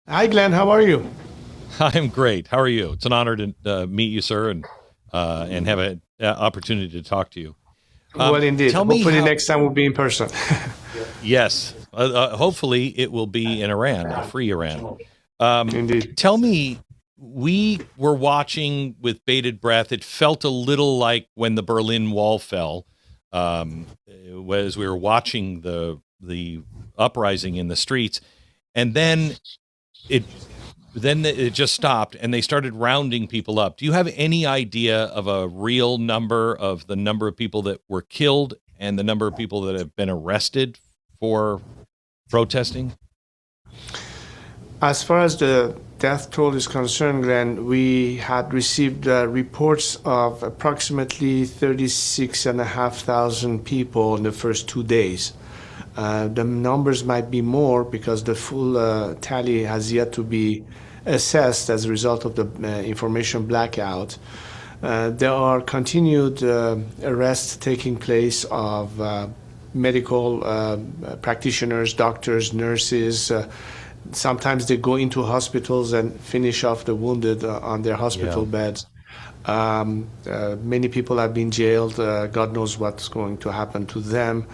Hi, Glenn. How are you? I'm great. How are you? It's an honor to meet you, sir, and have an opportunity to talk to you. Well, indeed. Tell me Hopefully how, next time we'll be in person. yes, hopefully it will be in Iran, a free Iran. Indeed. Tell me, we were watching with bated breath. It felt a little like when the Berlin Wall fell, as we were watching the uprising in the streets, and then it just stopped and they started rounding people up. Do you have any idea of a real number of the number of people that were killed and the number of people that have been arrested for protesting? As far as the death toll is concerned, Glenn, we had received reports of approximately 36,500 people in the first 2 days. The numbers might be more because the full tally has yet to be assessed as a result of the information blackout. There are continued arrests taking place of medical practitioners, doctors, nurses. Sometimes they go into hospitals and finish off the wounded on their hospital beds. Many people have been jailed. God knows what's going to happen to them.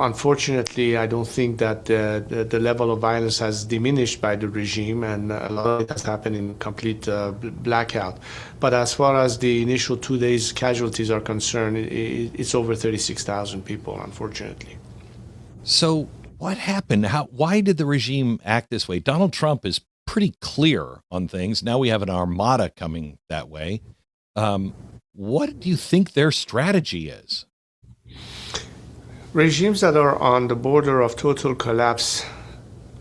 Unfortunately, I don't think that the level of violence has diminished by the regime, and a lot of it has happened in complete blackout. But as far as the initial 2 days casualties are concerned, it's over 36,000 people, unfortunately. So what happened? Why did the regime act this way? Donald Trump is pretty clear on things. Now we have an armada coming that way. What do you think their strategy is? Regimes that are on the border of total collapse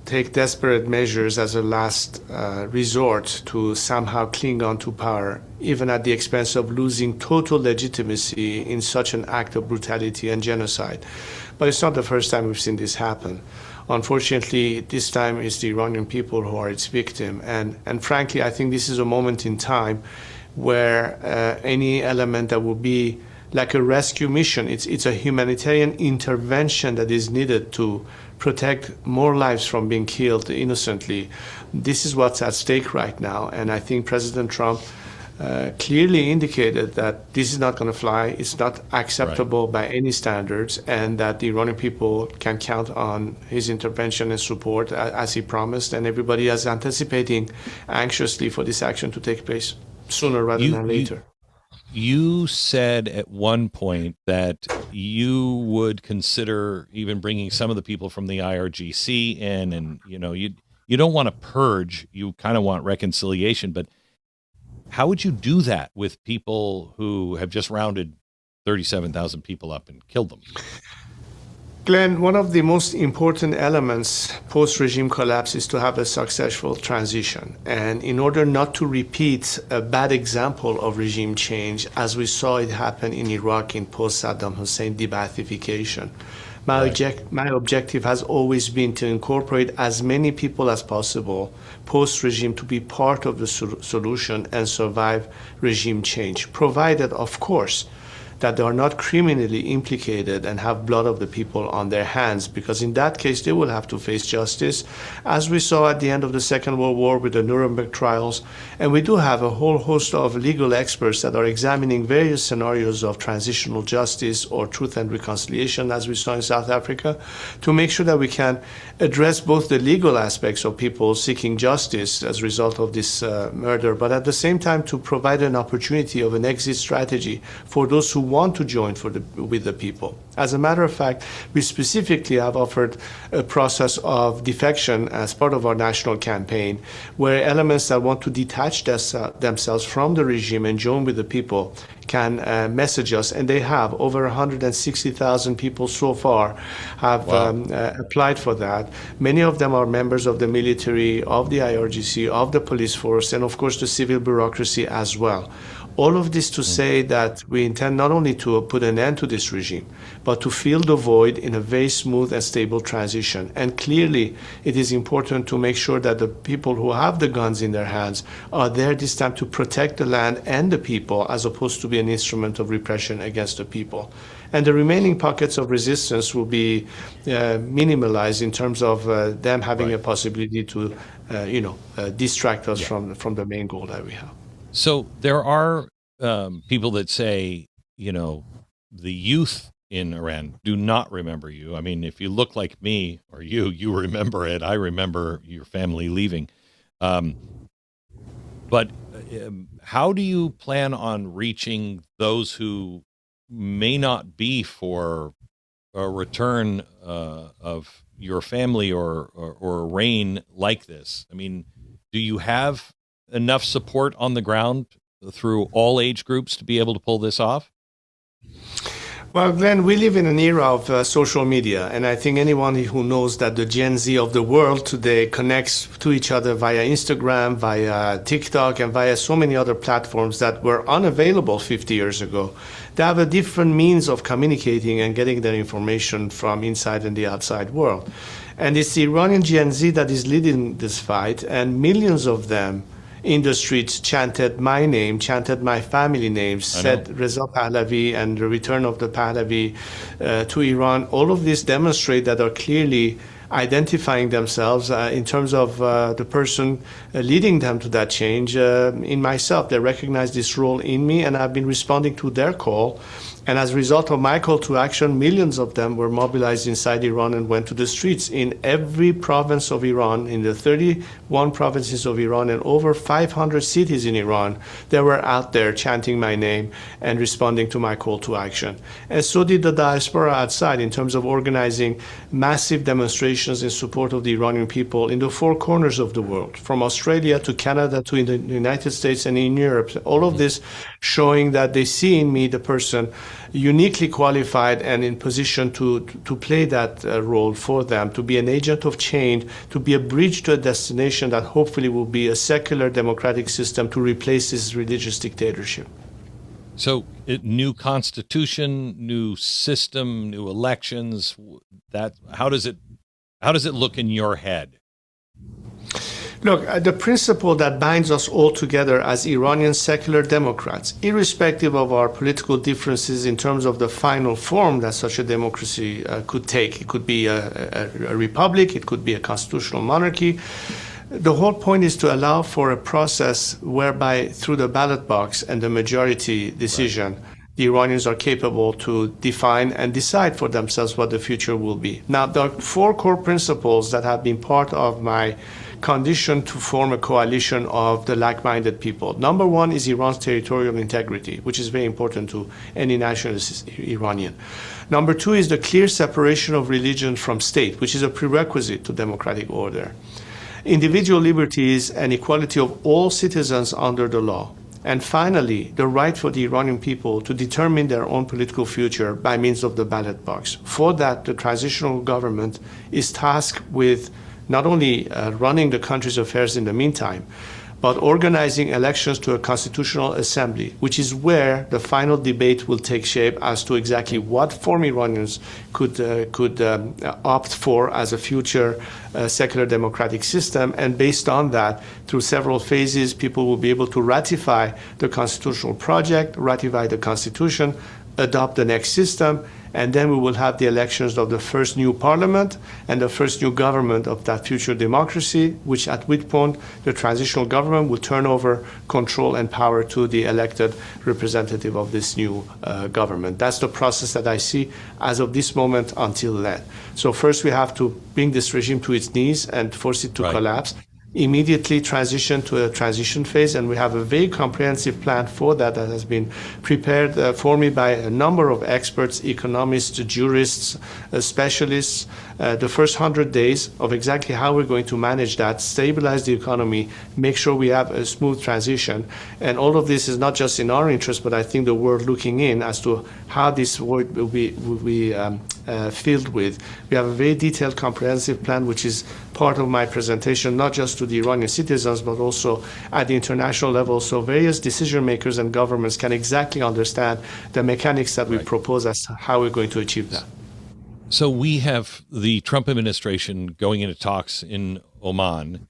take desperate measures as a last resort to somehow cling on to power, even at the expense of losing total legitimacy in such an act of brutality and genocide. But it's not the first time we've seen this happen. Unfortunately, this time it's the Iranian people who are its victim. And frankly, I think this is a moment in time where any element that will be like a rescue mission, it's a humanitarian intervention that is needed to protect more lives from being killed innocently. This is what's at stake right now. And I think President Trump clearly indicated that this is not going to fly, it's not acceptable by any standards, and that the Iranian people can count on his intervention and support as he promised, and everybody is anticipating anxiously for this action to take place sooner rather than later. You said at one point that you would consider even bringing some of the people from the IRGC in, and you don't want to purge, you kind of want reconciliation, but how would you do that with people who have just rounded 37,000 people up and killed them? Glenn, one of the most important elements post-regime collapse is to have a successful transition. And in order not to repeat a bad example of regime change, as we saw it happen in Iraq in post-Saddam Hussein de-Baathification, my objective has always been to incorporate as many people as possible post-regime to be part of the solution and survive regime change, provided, of course, that they are not criminally implicated and have blood of the people on their hands, because in that case they will have to face justice, as we saw at the end of the Second World War with the Nuremberg trials. And we do have a whole host of legal experts that are examining various scenarios of transitional justice or truth and reconciliation, as we saw in South Africa, to make sure that we can address both the legal aspects of people seeking justice as a result of this murder, but at the same time to provide an opportunity of an exit strategy for those who want to join with the people. As a matter of fact, we specifically have offered a process of defection as part of our national campaign, where elements that want to detach themselves from the regime and join with the people can message us, and they have. Over 160,000 people so far have applied for that. Many of them are members of the military, of the IRGC, of the police force, and of course the civil bureaucracy as well. All of this to say that we intend not only to put an end to this regime, but to fill the void in a very smooth and stable transition. And clearly, it is important to make sure that the people who have the guns in their hands are there this time to protect the land and the people, as opposed to be an instrument of repression against the people. And the remaining pockets of resistance will be minimalized in terms of them having a possibility to, distract us from the main goal that we have. So there are people that say, the youth in Iran do not remember you. I mean, if you look like me or you remember it. I remember your family leaving. But how do you plan on reaching those who may not be for a return of your family or a reign like this? I mean, do you have enough support on the ground through all age groups to be able to pull this off? Well, Glenn, we live in an era of social media, and I think anyone who knows that the Gen Z of the world today connects to each other via Instagram, via TikTok, and via so many other platforms that were unavailable 50 years ago. They have a different means of communicating and getting their information from inside and the outside world. And it's the Iranian Gen Z that is leading this fight, and millions of them in the streets chanted my name, chanted my family names, said Reza Pahlavi and the return of the Pahlavi to Iran. All of this demonstrate that are clearly identifying themselves in terms of the person leading them to that change in myself. They recognize this role in me, and I've been responding to their call. And as a result of my call to action, millions of them were mobilized inside Iran and went to the streets in every province of Iran, in the 31 provinces of Iran, and over 500 cities in Iran. They were out there chanting my name and responding to my call to action. And so did the diaspora outside in terms of organizing massive demonstrations in support of the Iranian people in the four corners of the world, from Australia to Canada to the United States and in Europe. All of this showing that they see in me the person uniquely qualified and in position to play that role for them, to be an agent of change, to be a bridge to a destination that hopefully will be a secular democratic system to replace this religious dictatorship. So, new constitution, new system, new elections. How does it look in your head? Look, the principle that binds us all together as Iranian secular democrats, irrespective of our political differences in terms of the final form that such a democracy could take. It could be a republic, it could be a constitutional monarchy. The whole point is to allow for a process whereby through the ballot box and the majority decision, the Iranians are capable to define and decide for themselves what the future will be. Now, there are four core principles that have been part of my condition to form a coalition of the like-minded people. Number one is Iran's territorial integrity, which is very important to any nationalist Iranian. Number two is the clear separation of religion from state, which is a prerequisite to democratic order. Individual liberties and equality of all citizens under the law. And finally, the right for the Iranian people to determine their own political future by means of the ballot box. For that, the transitional government is tasked with not only running the country's affairs in the meantime, but organizing elections to a constitutional assembly, which is where the final debate will take shape as to exactly what form Iranians could opt for as a future secular democratic system. And based on that, through several phases, people will be able to ratify the constitutional project, ratify the constitution, adopt the next system, and then we will have the elections of the first new parliament and the first new government of that future democracy, which at which point the transitional government will turn over control and power to the elected representative of this new government. That's the process that I see as of this moment until then. So first we have to bring this regime to its knees and force it to collapse. Immediately transition to a transition phase, and we have a very comprehensive plan for that has been prepared for me by a number of experts, economists, jurists, specialists. The first 100 days of exactly how we're going to manage that, stabilize the economy, make sure we have a smooth transition. And all of this is not just in our interest, but I think the world looking in as to how this will be filled with. We have a very detailed, comprehensive plan, which is part of my presentation, not just to the Iranian citizens, but also at the international level, so various decision makers and governments can exactly understand the mechanics that we propose as to how we're going to achieve that. So we have the Trump administration going into talks in Oman.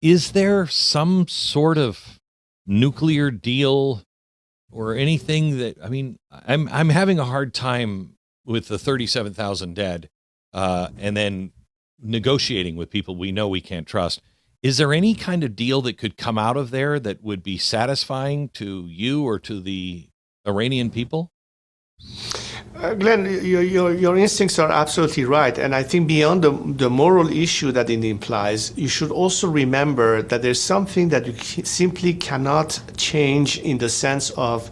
Is there some sort of nuclear deal or anything that, I mean, I'm having a hard time with the 37,000 dead and then negotiating with people we know we can't trust. Is there any kind of deal that could come out of there that would be satisfying to you or to the Iranian people? Glenn, your instincts are absolutely right. And I think beyond the moral issue that it implies, you should also remember that there's something that you simply cannot change in the sense of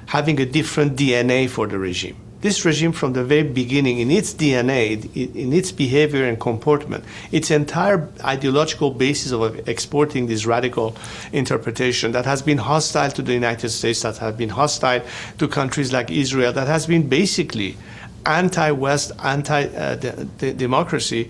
having a different DNA for the regime. This regime from the very beginning, in its DNA, in its behavior and comportment, its entire ideological basis of exporting this radical interpretation that has been hostile to the United States, that has been hostile to countries like Israel, that has been basically anti-West, anti-democracy.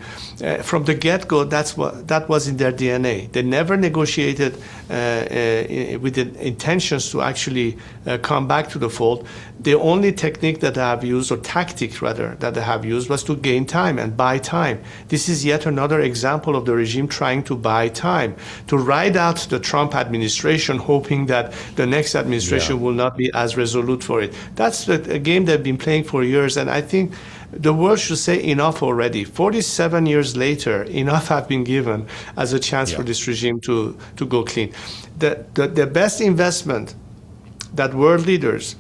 From the get-go, that was in their DNA. They never negotiated with the intentions to actually come back to the fold. The only technique that they have used, or tactic rather, that they have used was to gain time and buy time. This is yet another example of the regime trying to buy time, to ride out the Trump administration, hoping that the next administration will not be as resolute for it. That's a game they've been playing for years, and I think the world should say enough already. 47 years later, enough have been given as a chance for this regime to go clean. The best investment that world leaders,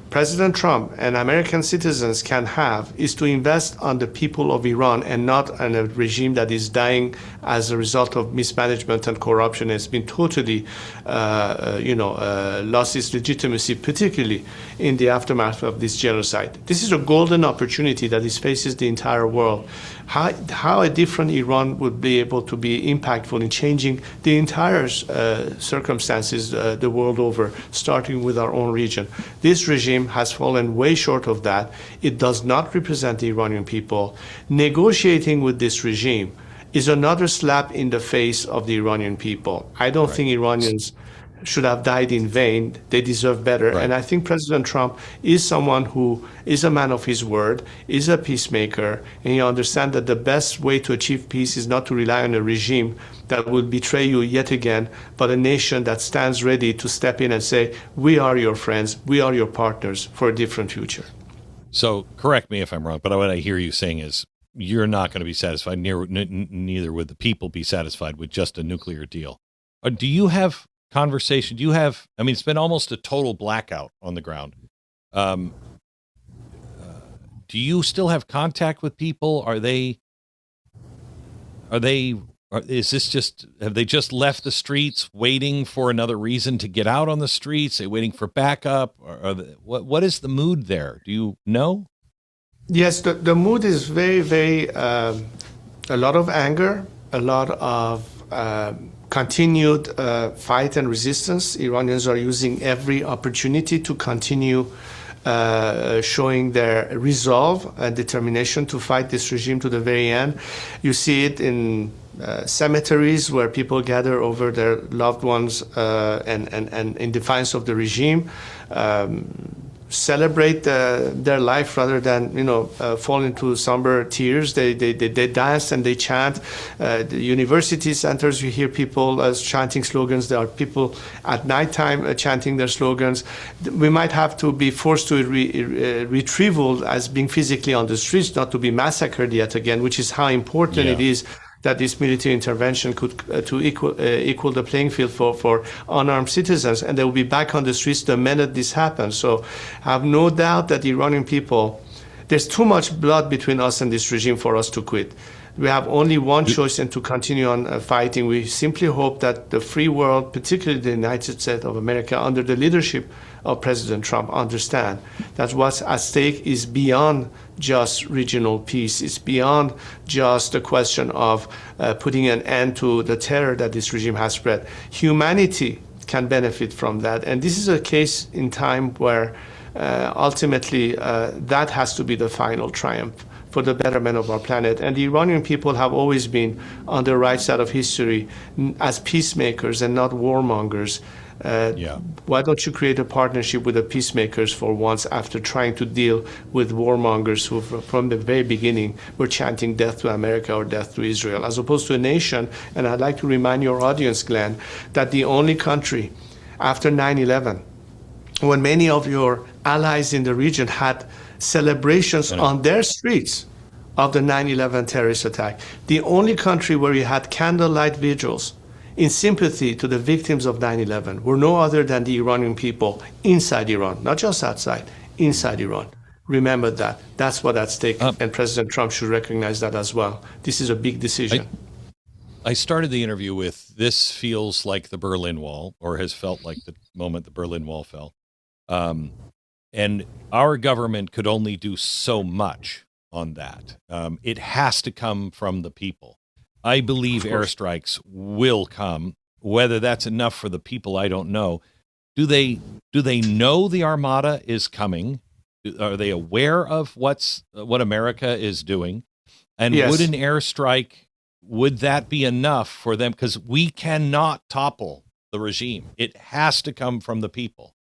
President Trump and American citizens can have is to invest on the people of Iran and not on a regime that is dying as a result of mismanagement and corruption. It's been totally, lost its legitimacy, particularly in the aftermath of this genocide. This is a golden opportunity that faces the entire world. How a different Iran would be able to be impactful in changing the entire circumstances the world over, starting with our own region. This regime has fallen way short of that. It does not represent the Iranian people. Negotiating with this regime is another slap in the face of the Iranian people. I don't think Iranians should have died in vain. They deserve better. And I think President Trump is someone who is a man of his word, is a peacemaker, and he understands that the best way to achieve peace is not to rely on a regime that will betray you yet again, but a nation that stands ready to step in and say, we are your friends, we are your partners for a different future. So correct me if I'm wrong, but what I hear you saying is you're not going to be satisfied, neither would the people be satisfied with just a nuclear deal. Do you have conversation? It's been almost a total blackout on the ground. Do you still have contact with people? Have they just left the streets waiting for another reason to get out on the streets? Are they waiting for backup? What is the mood there? Do you know? Yes, the mood is very, very, a lot of anger, a lot of continued fight and resistance. Iranians are using every opportunity to continue showing their resolve and determination to fight this regime to the very end. You see it in cemeteries where people gather over their loved ones and in defiance of the regime. Celebrate their life rather than fall into somber tears. They dance and they chant. The university centers, you hear people chanting slogans. There are people at nighttime chanting their slogans. We might have to be forced to retrieval as being physically on the streets, not to be massacred yet again, which is how important it is that this military intervention could to equal the playing field for unarmed citizens, and they will be back on the streets the minute this happens. So I have no doubt that the Iranian people, there's too much blood between us and this regime for us to quit. We have only one choice, and to continue on fighting. We simply hope that the free world, particularly the United States of America, under the leadership of President Trump, understand that what's at stake is beyond just regional peace. It's beyond just a question of putting an end to the terror that this regime has spread. Humanity can benefit from that. And this is a case in time where ultimately that has to be the final triumph for the betterment of our planet. And the Iranian people have always been on the right side of history as peacemakers and not warmongers. Why don't you create a partnership with the peacemakers for once, after trying to deal with warmongers who from the very beginning were chanting death to America or death to Israel, as opposed to a nation. And I'd like to remind your audience, Glenn, that the only country after 9/11, when many of your allies in the region had celebrations on their streets of the 9/11 terrorist attack, the only country where you had candlelight vigils in sympathy to the victims of 9/11 were no other than the Iranian people inside Iran, not just outside, inside Iran. Remember that. That's what's at stake, and President Trump should recognize that as well. This is a big decision. I started the interview with, this feels like the Berlin Wall, or has felt like the moment the Berlin Wall fell. And our government could only do so much on that. It has to come from the people. I believe airstrikes will come. Whether that's enough for the people, I don't know. Do they know the Armada is coming? Are they aware of what America is doing? And would an airstrike, would that be enough for them? Because we cannot topple the regime. It has to come from the people.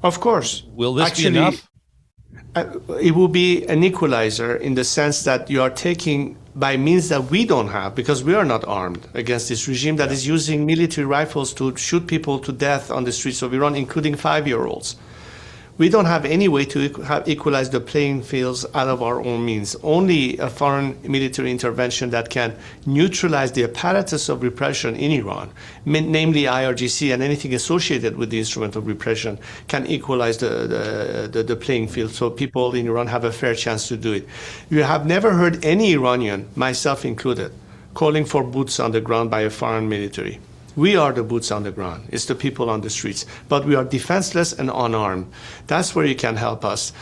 Of course. Will this be enough? It will be an equalizer in the sense that you are taking by means that we don't have, because we are not armed against this regime that is using military rifles to shoot people to death on the streets of Iran, including 5-year-olds. We don't have any way to equalize the playing fields out of our own means. Only a foreign military intervention that can neutralize the apparatus of repression in Iran, namely IRGC and anything associated with the instrument of repression, can equalize the playing field so people in Iran have a fair chance to do it. You have never heard any Iranian, myself included, calling for boots on the ground by a foreign military. We are the boots on the ground. It's the people on the streets. But we are defenseless and unarmed. That's where you can help us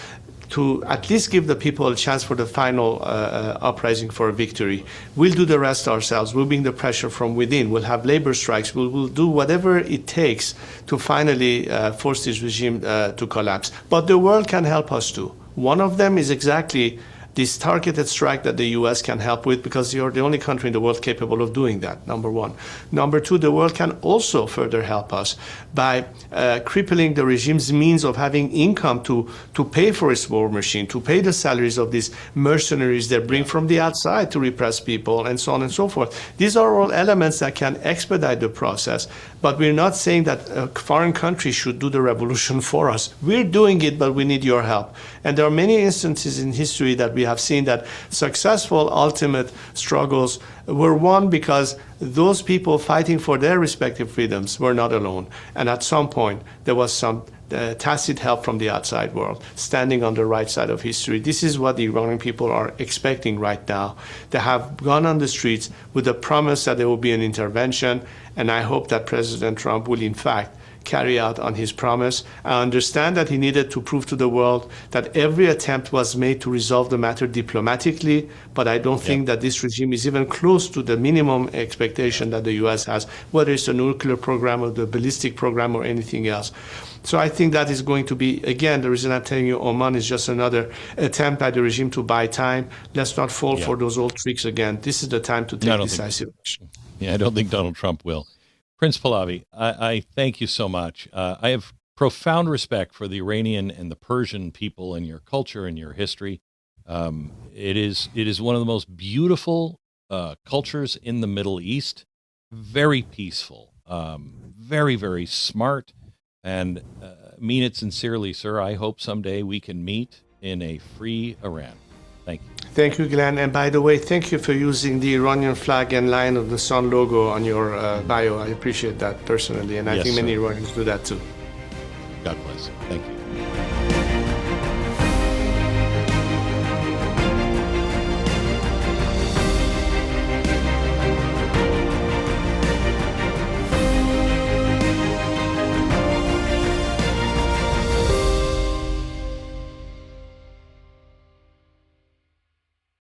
to at least give the people a chance for the final uprising for a victory. We'll do the rest ourselves. We'll bring the pressure from within. We'll have labor strikes. We'll do whatever it takes to finally force this regime to collapse. But the world can help us too. One of them is exactly this targeted strike that the U.S. can help with, because you're the only country in the world capable of doing that, number one. Number two, the world can also further help us by crippling the regime's means of having income to pay for its war machine, to pay the salaries of these mercenaries they bring from the outside to repress people, and so on and so forth. These are all elements that can expedite the process, but we're not saying that a foreign country should do the revolution for us. We're doing it, but we need your help. And there are many instances in history that we have seen that successful ultimate struggles were won because those people fighting for their respective freedoms were not alone. And at some point, there was some tacit help from the outside world, standing on the right side of history. This is what the Iranian people are expecting right now. They have gone on the streets with the promise that there will be an intervention, and I hope that President Trump will, in fact, carry out on his promise. I understand that he needed to prove to the world that every attempt was made to resolve the matter diplomatically, but I don't think that this regime is even close to the minimum expectation that the U.S. has, whether it's the nuclear program or the ballistic program or anything else. So I think that is going to be, again, the reason I'm telling you Oman is just another attempt by the regime to buy time. Let's not fall for those old tricks again. This is the time to take decisive action. I don't think Donald Trump will. Prince Pahlavi, I thank you so much. I have profound respect for the Iranian and the Persian people and your culture and your history. It is one of the most beautiful cultures in the Middle East, very peaceful, very, very smart, and mean it sincerely, sir. I hope someday we can meet in a free Iran. Thank you. Thank you, Glenn. And by the way, thank you for using the Iranian flag and Lion of the Sun logo on your bio. I appreciate that personally. And I think many Iranians do that too. God bless. Thank you.